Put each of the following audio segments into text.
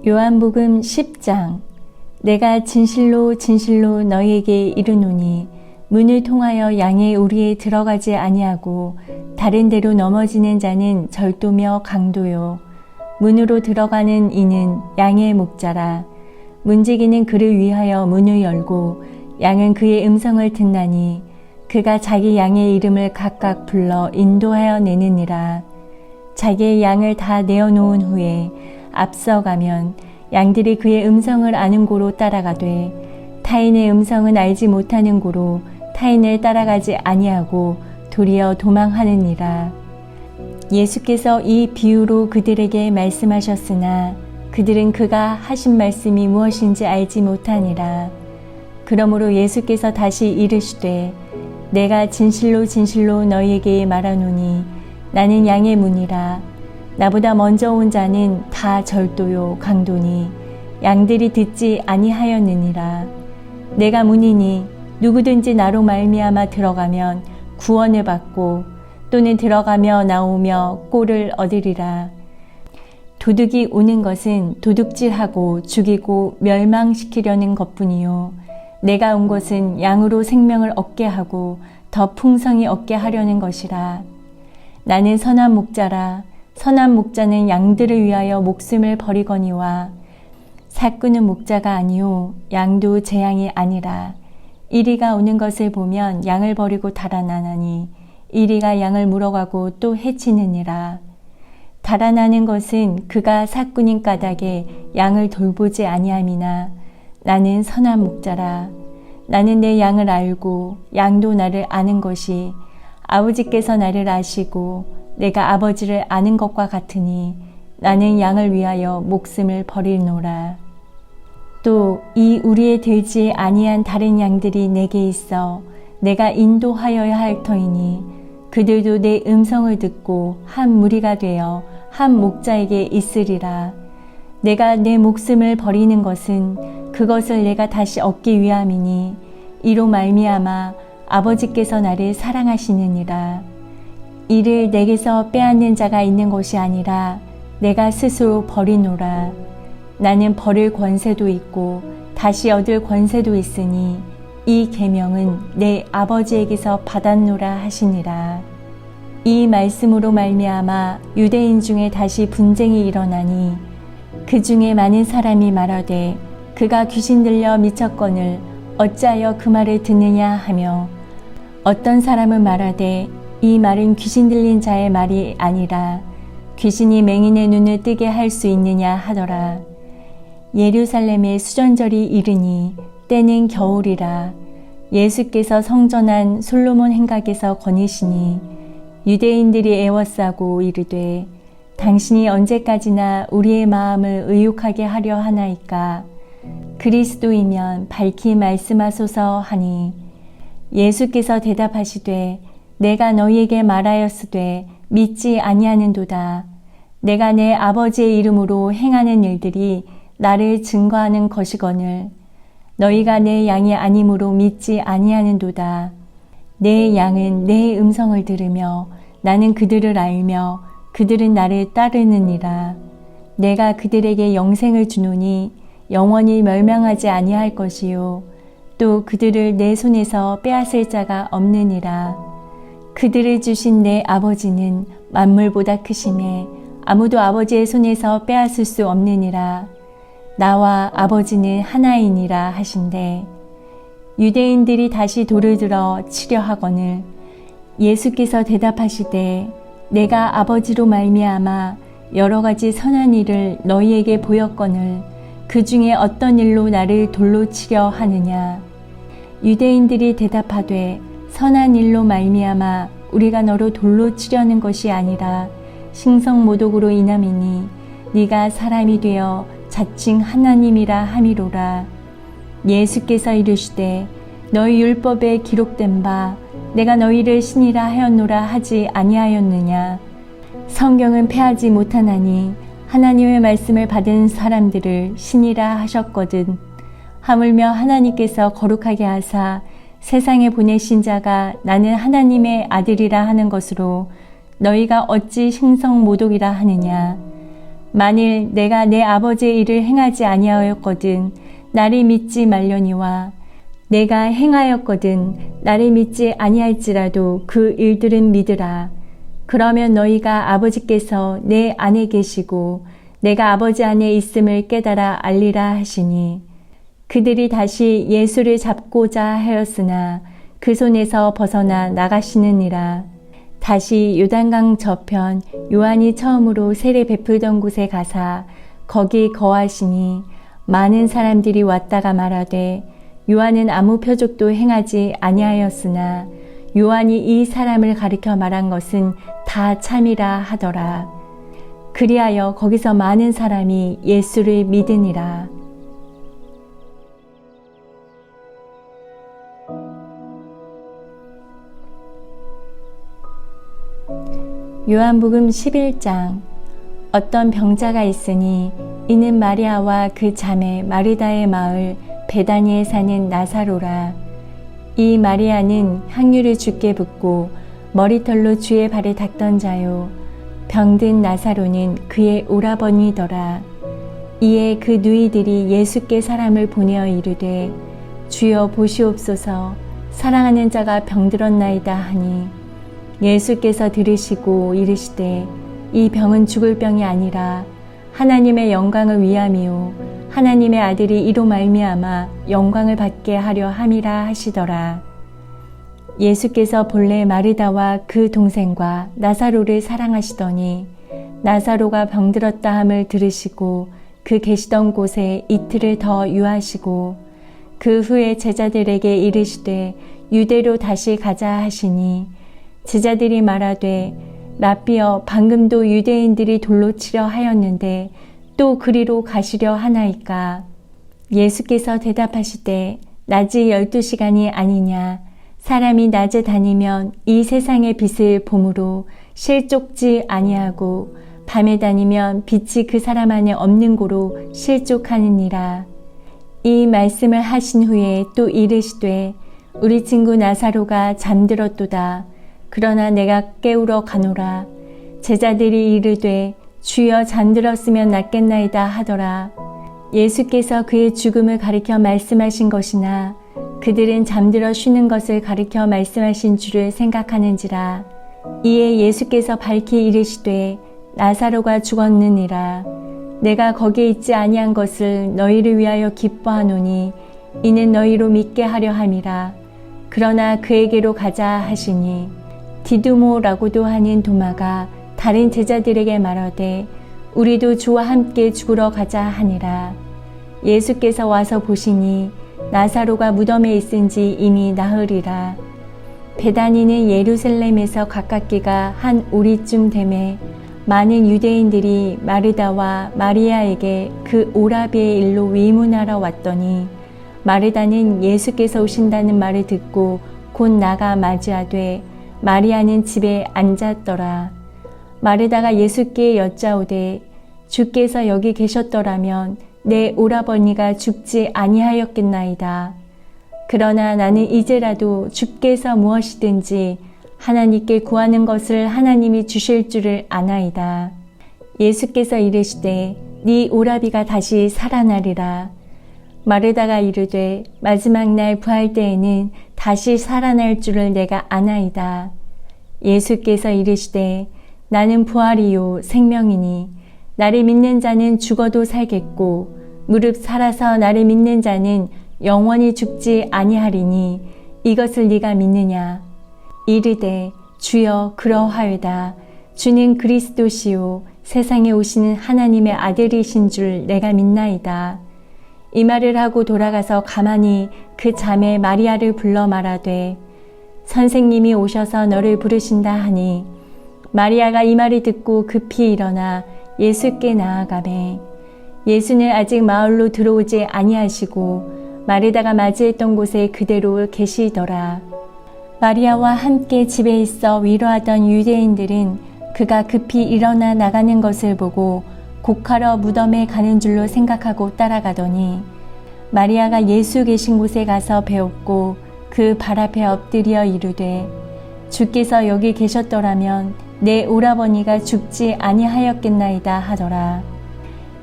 요한복음 10장. 내가 진실로 진실로 너희에게 이르노니 문을 통하여 양의 우리에 들어가지 아니하고 다른 데로 넘어지는 자는 절도며 강도요. 문으로 들어가는 이는 양의 목자라. 문지기는 그를 위하여 문을 열고 양은 그의 음성을 듣나니 그가 자기 양의 이름을 각각 불러 인도하여 내느니라. 자기의 양을 다 내어놓은 후에 앞서가면 양들이 그의 음성을 아는 고로 따라가되 타인의 음성은 알지 못하는 고로 타인을 따라가지 아니하고 도리어 도망하느니라. 예수께서 이 비유로 그들에게 말씀하셨으나 그들은 그가 하신 말씀이 무엇인지 알지 못하니라. 그러므로 예수께서 다시 이르시되 내가 진실로 진실로 너희에게 말하노니 나는 양의 문이라. 나보다 먼저 온 자는 다 절도요 강도니 양들이 듣지 아니하였느니라. 내가 문이니 누구든지 나로 말미암아 들어가면 구원을 받고 또는 들어가며 나오며 꼴을 얻으리라. 도둑이 오는 것은 도둑질하고 죽이고 멸망시키려는 것뿐이요 내가 온 것은 양으로 생명을 얻게 하고 더 풍성히 얻게 하려는 것이라. 나는 선한 목자라. 선한 목자는 양들을 위하여 목숨을 버리거니와 삭구는 목자가 아니요 양도 제 양이 아니라. 이리가 오는 것을 보면 양을 버리고 달아나나니 이리가 양을 물어가고 또 해치느니라. 달아나는 것은 그가 삭구님 까닭에 양을 돌보지 아니함이나 나는 선한 목자라. 나는 내 양을 알고 양도 나를 아는 것이 아버지께서 나를 아시고 내가 아버지를 아는 것과 같으니 나는 양을 위하여 목숨을 버리노라. 또 이 우리에 들지 아니한 다른 양들이 내게 있어 내가 인도하여야 할 터이니 그들도 내 음성을 듣고 한 무리가 되어 한 목자에게 있으리라. 내가 내 목숨을 버리는 것은 그것을 내가 다시 얻기 위함이니 이로 말미암아 아버지께서 나를 사랑하시느니라. 이를 내게서 빼앗는 자가 있는 것이 아니라 내가 스스로 버리노라. 나는 버릴 권세도 있고 다시 얻을 권세도 있으니 이 계명은 내 아버지에게서 받았노라 하시니라. 이 말씀으로 말미암아 유대인 중에 다시 분쟁이 일어나니 그 중에 많은 사람이 말하되 그가 귀신 들려 미쳤거늘 어찌하여 그 말을 듣느냐 하며 어떤 사람은 말하되 이 말은 귀신 들린 자의 말이 아니라 귀신이 맹인의 눈을 뜨게 할 수 있느냐 하더라. 예루살렘의 수전절이 이르니 때는 겨울이라. 예수께서 성전한 솔로몬 행각에서 거니시니 유대인들이 애워싸고 이르되 당신이 언제까지나 우리의 마음을 의욕하게 하려 하나이까. 그리스도이면 밝히 말씀하소서 하니 예수께서 대답하시되 내가 너희에게 말하였으되 믿지 아니하는도다. 내가 내 아버지의 이름으로 행하는 일들이 나를 증거하는 것이거늘 너희가 내 양이 아니므로 믿지 아니하는도다. 내 양은 내 음성을 들으며 나는 그들을 알며 그들은 나를 따르느니라. 내가 그들에게 영생을 주노니 영원히 멸망하지 아니할 것이요 또 그들을 내 손에서 빼앗을 자가 없느니라. 그들을 주신 내 아버지는 만물보다 크심에 아무도 아버지의 손에서 빼앗을 수 없느니라. 나와 아버지는 하나이니라 하신대. 유대인들이 다시 돌을 들어 치려 하거늘 예수께서 대답하시되 내가 아버지로 말미암아 여러 가지 선한 일을 너희에게 보였거늘 그 중에 어떤 일로 나를 돌로 치려 하느냐. 유대인들이 대답하되 선한 일로 말미암아 우리가 너로 돌로 치려는 것이 아니라 신성모독으로 인함이니 네가 사람이 되어 자칭 하나님이라 함이로라. 예수께서 이르시되 너희 율법에 기록된 바 내가 너희를 신이라 하였노라 하지 아니하였느냐. 성경은 패하지 못하나니 하나님의 말씀을 받은 사람들을 신이라 하셨거든. 하물며 하나님께서 거룩하게 하사 세상에 보내신 자가 나는 하나님의 아들이라 하는 것으로 너희가 어찌 신성모독이라 하느냐. 만일 내가 내 아버지의 일을 행하지 아니하였거든 나를 믿지 말려니와 내가 행하였거든 나를 믿지 아니할지라도 그 일들은 믿으라. 그러면 너희가 아버지께서 내 안에 계시고 내가 아버지 안에 있음을 깨달아 알리라 하시니 그들이 다시 예수를 잡고자 하였으나 그 손에서 벗어나 나가시느니라. 다시 요단강 저편 요한이 처음으로 세례 베풀던 곳에 가사 거기 거하시니 많은 사람들이 왔다가 말하되 요한은 아무 표적도 행하지 아니하였으나 요한이 이 사람을 가리켜 말한 것은 다 참이라 하더라. 그리하여 거기서 많은 사람이 예수를 믿으니라. 요한복음 11장. 어떤 병자가 있으니 이는 마리아와 그 자매 마르다의 마을 베다니에 사는 나사로라. 이 마리아는 향유를 주께 붓고 머리털로 주의 발을 닦던 자요. 병든 나사로는 그의 오라버니더라. 이에 그 누이들이 예수께 사람을 보내어 이르되 주여 보시옵소서 사랑하는 자가 병들었나이다 하니 예수께서 들으시고 이르시되 이 병은 죽을 병이 아니라 하나님의 영광을 위함이요 하나님의 아들이 이로 말미암아 영광을 받게 하려 함이라 하시더라. 예수께서 본래 마르다와 그 동생과 나사로를 사랑하시더니 나사로가 병들었다 함을 들으시고 그 계시던 곳에 이틀을 더 유하시고 그 후에 제자들에게 이르시되 유대로 다시 가자 하시니 제자들이 말하되 라삐여 방금도 유대인들이 돌로 치려 하였는데 또 그리로 가시려 하나이까. 예수께서 대답하시되 낮이 12시간이 아니냐. 사람이 낮에 다니면 이 세상의 빛을 보므로 실족지 아니하고 밤에 다니면 빛이 그 사람 안에 없는 고로 실족하느니라. 이 말씀을 하신 후에 또 이르시되 우리 친구 나사로가 잠들었도다. 그러나 내가 깨우러 가노라. 제자들이 이르되 주여 잠들었으면 낫겠나이다 하더라. 예수께서 그의 죽음을 가리켜 말씀하신 것이나 그들은 잠들어 쉬는 것을 가리켜 말씀하신 줄을 생각하는지라. 이에 예수께서 밝히 이르시되 나사로가 죽었느니라. 내가 거기에 있지 아니한 것을 너희를 위하여 기뻐하노니 이는 너희로 믿게 하려 함이라. 그러나 그에게로 가자 하시니 디두모라고도 하는 도마가 다른 제자들에게 말하되 우리도 주와 함께 죽으러 가자 하니라. 예수께서 와서 보시니 나사로가 무덤에 있은지 이미 나흘이라. 베다니는 예루살렘에서 가깝기가 한 오리쯤 되매 많은 유대인들이 마르다와 마리아에게 그 오라비의 일로 위문하러 왔더니 마르다는 예수께서 오신다는 말을 듣고 곧 나가 맞이하되 마리아는 집에 앉았더라. 마르다가 예수께 여짜오되 주께서 여기 계셨더라면 내 오라버니가 죽지 아니하였겠나이다. 그러나 나는 이제라도 주께서 무엇이든지 하나님께 구하는 것을 하나님이 주실 줄을 아나이다. 예수께서 이르시되 네 오라비가 다시 살아나리라. 마르다가 이르되 마지막 날 부활 때에는 다시 살아날 줄을 내가 아나이다. 예수께서 이르시되 나는 부활이요 생명이니 나를 믿는 자는 죽어도 살겠고 무릇 살아서 나를 믿는 자는 영원히 죽지 아니하리니 이것을 네가 믿느냐. 이르되 주여 그러하여다. 주는 그리스도시요 세상에 오시는 하나님의 아들이신 줄 내가 믿나이다. 이 말을 하고 돌아가서 가만히 그 자매 마리아를 불러 말하되 선생님이 오셔서 너를 부르신다 하니 마리아가 이 말을 듣고 급히 일어나 예수께 나아가매 예수는 아직 마을로 들어오지 아니하시고 마르다가 맞이했던 곳에 그대로 계시더라. 마리아와 함께 집에 있어 위로하던 유대인들은 그가 급히 일어나 나가는 것을 보고 곡하러 무덤에 가는 줄로 생각하고 따라가더니 마리아가 예수 계신 곳에 가서 배웠고 그 발 앞에 엎드려 이르되 주께서 여기 계셨더라면 내 오라버니가 죽지 아니하였겠나이다 하더라.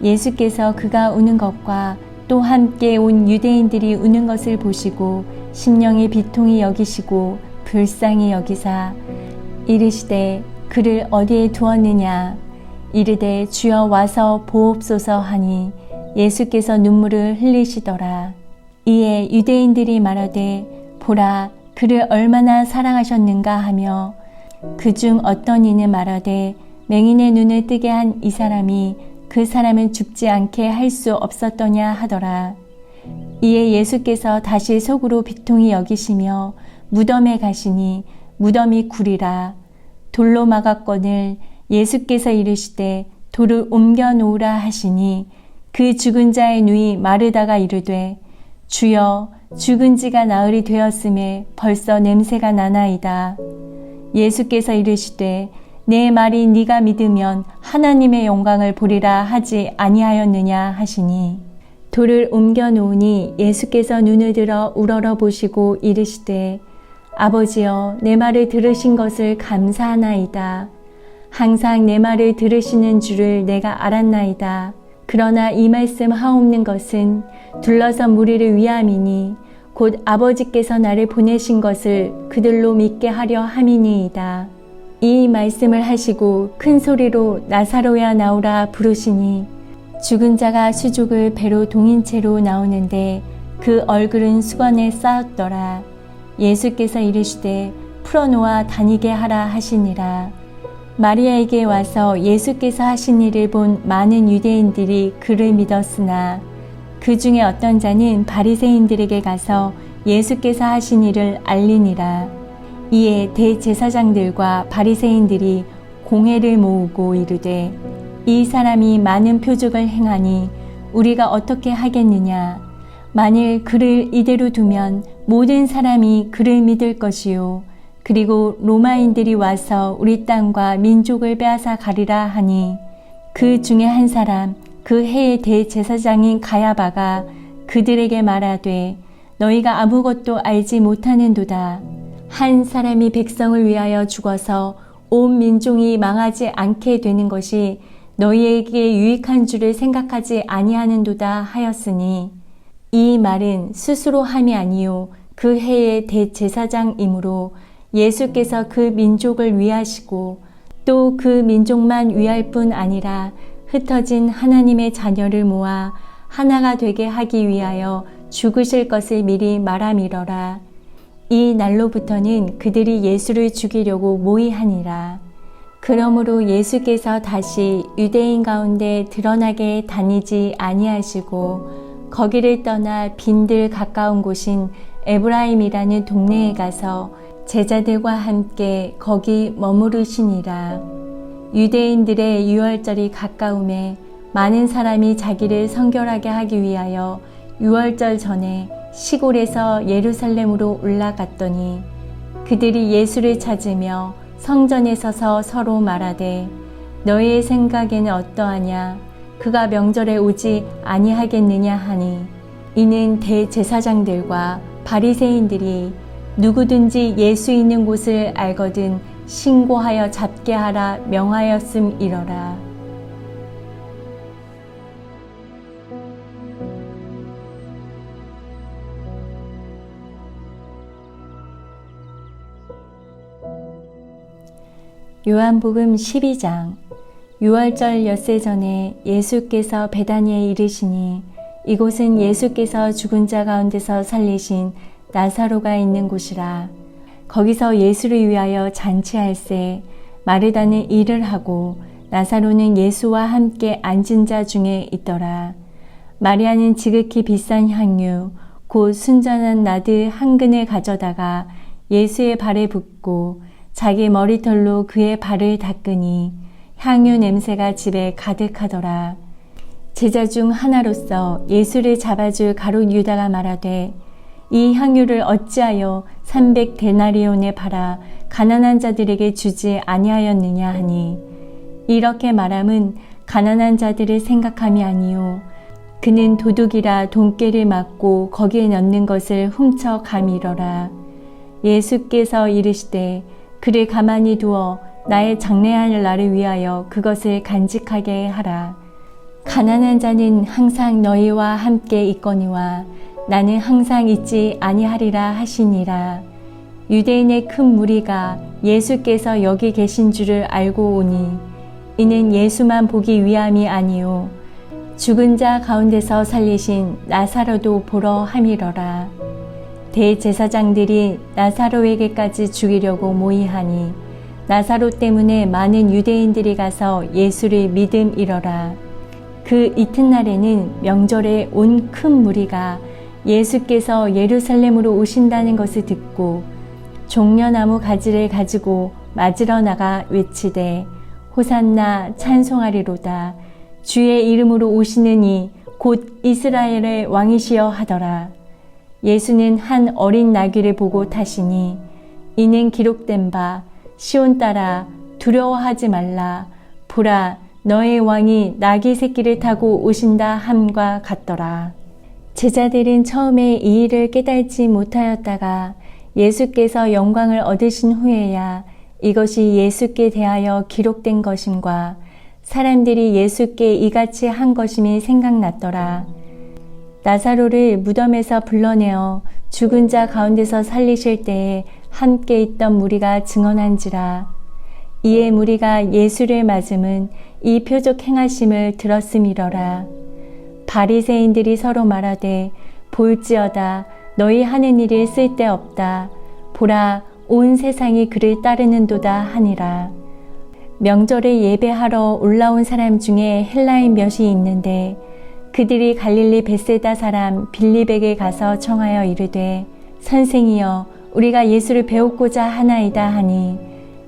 예수께서 그가 우는 것과 또 함께 온 유대인들이 우는 것을 보시고 심령의 비통히 여기시고 불쌍히 여기사 이르시되 그를 어디에 두었느냐 이르되 주여 와서 보옵소서 하니 예수께서 눈물을 흘리시더라. 이에 유대인들이 말하되 보라 그를 얼마나 사랑하셨는가 하며 그중 어떤 이는 말하되 맹인의 눈을 뜨게 한 이 사람이 그 사람은 죽지 않게 할 수 없었더냐 하더라. 이에 예수께서 다시 속으로 비통히 여기시며 무덤에 가시니 무덤이 구리라. 돌로 막았거늘 예수께서 이르시되 돌을 옮겨 놓으라 하시니 그 죽은 자의 누이 마르다가 이르되 주여 죽은 지가 나흘이 되었음에 벌써 냄새가 나나이다. 예수께서 이르시되 내 말이 네가 믿으면 하나님의 영광을 보리라 하지 아니하였느냐 하시니 돌을 옮겨 놓으니 예수께서 눈을 들어 우러러 보시고 이르시되 아버지여 내 말을 들으신 것을 감사하나이다. 항상 내 말을 들으시는 줄을 내가 알았나이다. 그러나 이 말씀 하옵는 것은 둘러선 무리를 위함이니 곧 아버지께서 나를 보내신 것을 그들로 믿게 하려 함이니이다. 이 말씀을 하시고 큰 소리로 나사로야 나오라 부르시니 죽은 자가 수족을 배로 동인 채로 나오는데 그 얼굴은 수건에 쌓였더라. 예수께서 이르시되 풀어놓아 다니게 하라 하시니라. 마리아에게 와서 예수께서 하신 일을 본 많은 유대인들이 그를 믿었으나 그 중에 어떤 자는 바리새인들에게 가서 예수께서 하신 일을 알리니라. 이에 대제사장들과 바리새인들이 공회를 모으고 이르되 이 사람이 많은 표적을 행하니 우리가 어떻게 하겠느냐. 만일 그를 이대로 두면 모든 사람이 그를 믿을 것이요 그리고 로마인들이 와서 우리 땅과 민족을 빼앗아 가리라 하니 그 중에 한 사람 그 해의 대제사장인 가야바가 그들에게 말하되 너희가 아무것도 알지 못하는도다. 한 사람이 백성을 위하여 죽어서 온 민족이 망하지 않게 되는 것이 너희에게 유익한 줄을 생각하지 아니하는도다 하였으니 이 말은 스스로 함이 아니요 그 해의 대제사장이므로 예수께서 그 민족을 위하시고 또 그 민족만 위할 뿐 아니라 흩어진 하나님의 자녀를 모아 하나가 되게 하기 위하여 죽으실 것을 미리 말함이러라. 이 날로부터는 그들이 예수를 죽이려고 모의하니라. 그러므로 예수께서 다시 유대인 가운데 드러나게 다니지 아니하시고 거기를 떠나 빈들 가까운 곳인 에브라임이라는 동네에 가서 제자들과 함께 거기 머무르시니라. 유대인들의 유월절이 가까움에 많은 사람이 자기를 성결하게 하기 위하여 유월절 전에 시골에서 예루살렘으로 올라갔더니 그들이 예수를 찾으며 성전에 서서 서로 말하되 너희의 생각에는 어떠하냐 그가 명절에 오지 아니하겠느냐 하니 이는 대제사장들과 바리새인들이 누구든지 예수 있는 곳을 알거든 신고하여 잡게 하라 명하였음이러라. 요한복음 12장. 유월절 엿새 전에 예수께서 베다니에 이르시니 이곳은 예수께서 죽은 자 가운데서 살리신 나사로가 있는 곳이라. 거기서 예수를 위하여 잔치할새 마르다는 일을 하고 나사로는 예수와 함께 앉은 자 중에 있더라. 마리아는 지극히 비싼 향유 곧 순전한 나드 한 근을 가져다가 예수의 발에 붓고 자기 머리털로 그의 발을 닦으니 향유 냄새가 집에 가득하더라. 제자 중 하나로서 예수를 잡아줄 가룟 유다가 말하되 이 향유를 어찌하여 300데나리온에 팔아 가난한 자들에게 주지 아니하였느냐 하니 이렇게 말함은 가난한 자들을 생각함이 아니요 그는 도둑이라 돈깨를 맞고 거기에 넣는 것을 훔쳐 감이러라. 예수께서 이르시되 그를 가만히 두어 나의 장래할 날을 위하여 그것을 간직하게 하라. 가난한 자는 항상 너희와 함께 있거니와 나는 항상 있지 아니하리라 하시니라. 유대인의 큰 무리가 예수께서 여기 계신 줄을 알고 오니 이는 예수만 보기 위함이 아니요 죽은 자 가운데서 살리신 나사로도 보러 함이러라. 대제사장들이 나사로에게까지 죽이려고 모이하니 나사로 때문에 많은 유대인들이 가서 예수를 믿음이러라. 그 이튿날에는 명절에 온 큰 무리가 예수께서 예루살렘으로 오신다는 것을 듣고 종려나무 가지를 가지고 맞으러 나가 외치되 호산나 찬송하리로다. 주의 이름으로 오시는 이 곧 이스라엘의 왕이시여 하더라. 예수는 한 어린 나귀를 보고 타시니 이는 기록된 바 시온 딸아 두려워하지 말라. 보라 너의 왕이 나귀 새끼를 타고 오신다 함과 같더라. 제자들은 처음에 이 일을 깨달지 못하였다가 예수께서 영광을 얻으신 후에야 이것이 예수께 대하여 기록된 것임과 사람들이 예수께 이같이 한 것임이 생각났더라. 나사로를 무덤에서 불러내어 죽은 자 가운데서 살리실 때에 함께 있던 무리가 증언한지라. 이에 무리가 예수를 맞음은 이 표적 행하심을 들었음이러라. 바리새인들이 서로 말하되 볼지어다 너희 하는 일이 쓸데없다. 보라 온 세상이 그를 따르는도다 하니라. 명절에 예배하러 올라온 사람 중에 헬라인 몇이 있는데 그들이 갈릴리 벳세다 사람 빌립에게 가서 청하여 이르되 선생이여 우리가 예수를 배우고자 하나이다 하니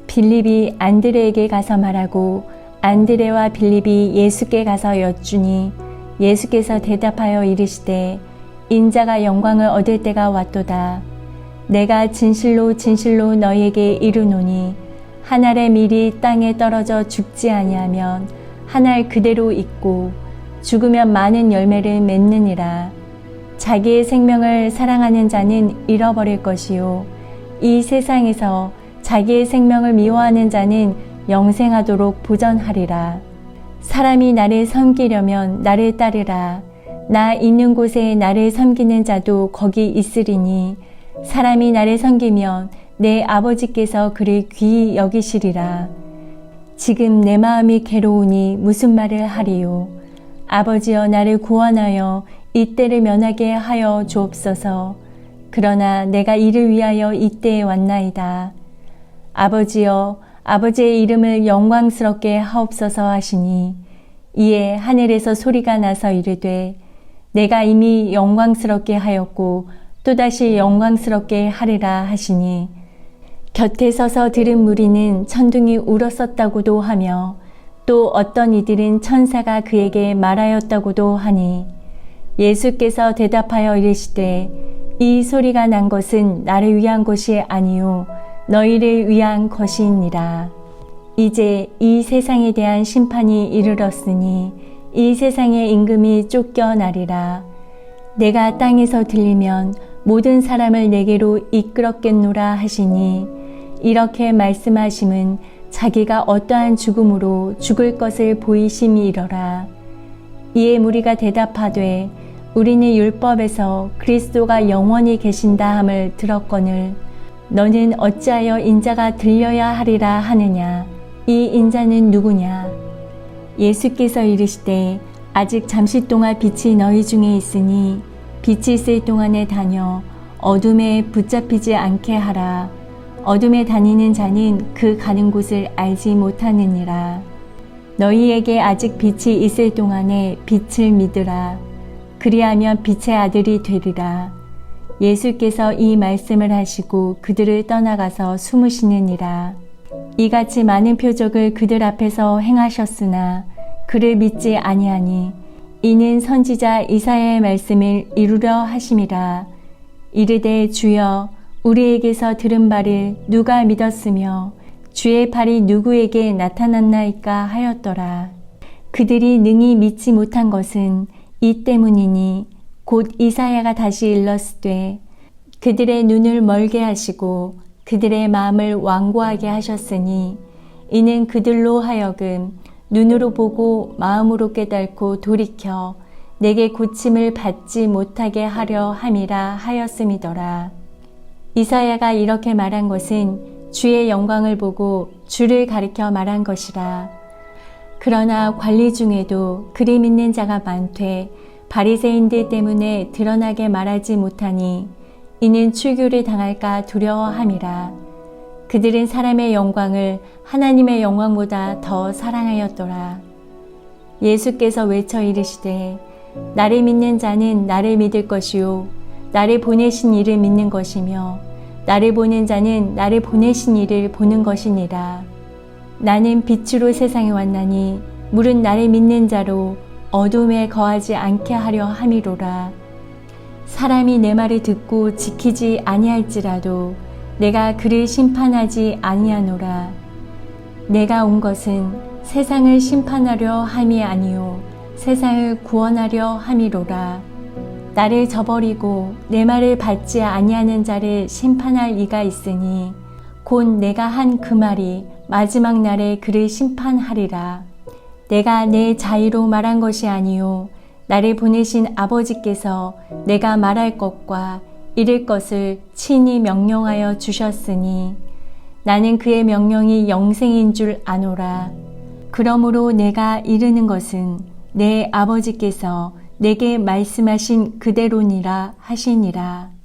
빌립이 안드레에게 가서 말하고 안드레와 빌립이 예수께 가서 여쭈니 예수께서 대답하여 이르시되 인자가 영광을 얻을 때가 왔도다. 내가 진실로 진실로 너희에게 이르노니 한 알의 밀이 땅에 떨어져 죽지 아니하면 한 알 그대로 있고 죽으면 많은 열매를 맺느니라. 자기의 생명을 사랑하는 자는 잃어버릴 것이요 이 세상에서 자기의 생명을 미워하는 자는 영생하도록 보전하리라. 사람이 나를 섬기려면 나를 따르라. 나 있는 곳에 나를 섬기는 자도 거기 있으리니 사람이 나를 섬기면 내 아버지께서 그를 귀히 여기시리라. 지금 내 마음이 괴로우니 무슨 말을 하리요. 아버지여 나를 구원하여 이 때를 면하게 하여 주옵소서. 그러나 내가 이를 위하여 이 때에 왔나이다. 아버지여 아버지의 이름을 영광스럽게 하옵소서 하시니 이에 하늘에서 소리가 나서 이르되 내가 이미 영광스럽게 하였고 또다시 영광스럽게 하리라 하시니 곁에 서서 들은 무리는 천둥이 울었었다고도 하며 또 어떤 이들은 천사가 그에게 말하였다고도 하니 예수께서 대답하여 이르시되 이 소리가 난 것은 나를 위한 것이 아니요 너희를 위한 것이니라. 이제 이 세상에 대한 심판이 이르렀으니 이 세상의 임금이 쫓겨나리라. 내가 땅에서 들리면 모든 사람을 내게로 이끌었겠노라 하시니 이렇게 말씀하심은 자기가 어떠한 죽음으로 죽을 것을 보이심이러라. 이에 무리가 대답하되 우리는 율법에서 그리스도가 영원히 계신다 함을 들었거늘 너는 어찌하여 인자가 들려야 하리라 하느냐. 이 인자는 누구냐. 예수께서 이르시되 아직 잠시 동안 빛이 너희 중에 있으니 빛이 있을 동안에 다녀 어둠에 붙잡히지 않게 하라. 어둠에 다니는 자는 그 가는 곳을 알지 못하느니라. 너희에게 아직 빛이 있을 동안에 빛을 믿으라. 그리하면 빛의 아들이 되리라. 예수께서 이 말씀을 하시고 그들을 떠나가서 숨으시느니라. 이같이 많은 표적을 그들 앞에서 행하셨으나 그를 믿지 아니하니 이는 선지자 이사야의 말씀을 이루려 하심이라. 이르되 주여 우리에게서 들은 바를 누가 믿었으며 주의 팔이 누구에게 나타났나이까 하였더라. 그들이 능히 믿지 못한 것은 이 때문이니 곧 이사야가 다시 일렀으되 그들의 눈을 멀게 하시고 그들의 마음을 완고하게 하셨으니 이는 그들로 하여금 눈으로 보고 마음으로 깨닫고 돌이켜 내게 고침을 받지 못하게 하려 함이라 하였음이더라. 이사야가 이렇게 말한 것은 주의 영광을 보고 주를 가리켜 말한 것이라. 그러나 관리 중에도 그리 믿는 자가 많되 바리새인들 때문에 드러나게 말하지 못하니 이는 출교를 당할까 두려워함이라. 그들은 사람의 영광을 하나님의 영광보다 더 사랑하였더라. 예수께서 외쳐 이르시되 나를 믿는 자는 나를 믿을 것이요 나를 보내신 이를 믿는 것이며 나를 보는 자는 나를 보내신 이를 보는 것이니라. 나는 빛으로 세상에 왔나니 물은 나를 믿는 자로 어둠에 거하지 않게 하려 함이로라. 사람이 내 말을 듣고 지키지 아니할지라도 내가 그를 심판하지 아니하노라. 내가 온 것은 세상을 심판하려 함이 아니요 세상을 구원하려 함이로라. 나를 저버리고 내 말을 받지 아니하는 자를 심판할 이가 있으니 곧 내가 한 그 말이 마지막 날에 그를 심판하리라. 내가 내 자의로 말한 것이 아니요 나를 보내신 아버지께서 내가 말할 것과 이를 것을 친히 명령하여 주셨으니 나는 그의 명령이 영생인 줄 아노라. 그러므로 내가 이르는 것은 내 아버지께서 내게 말씀하신 그대로니라 하시니라.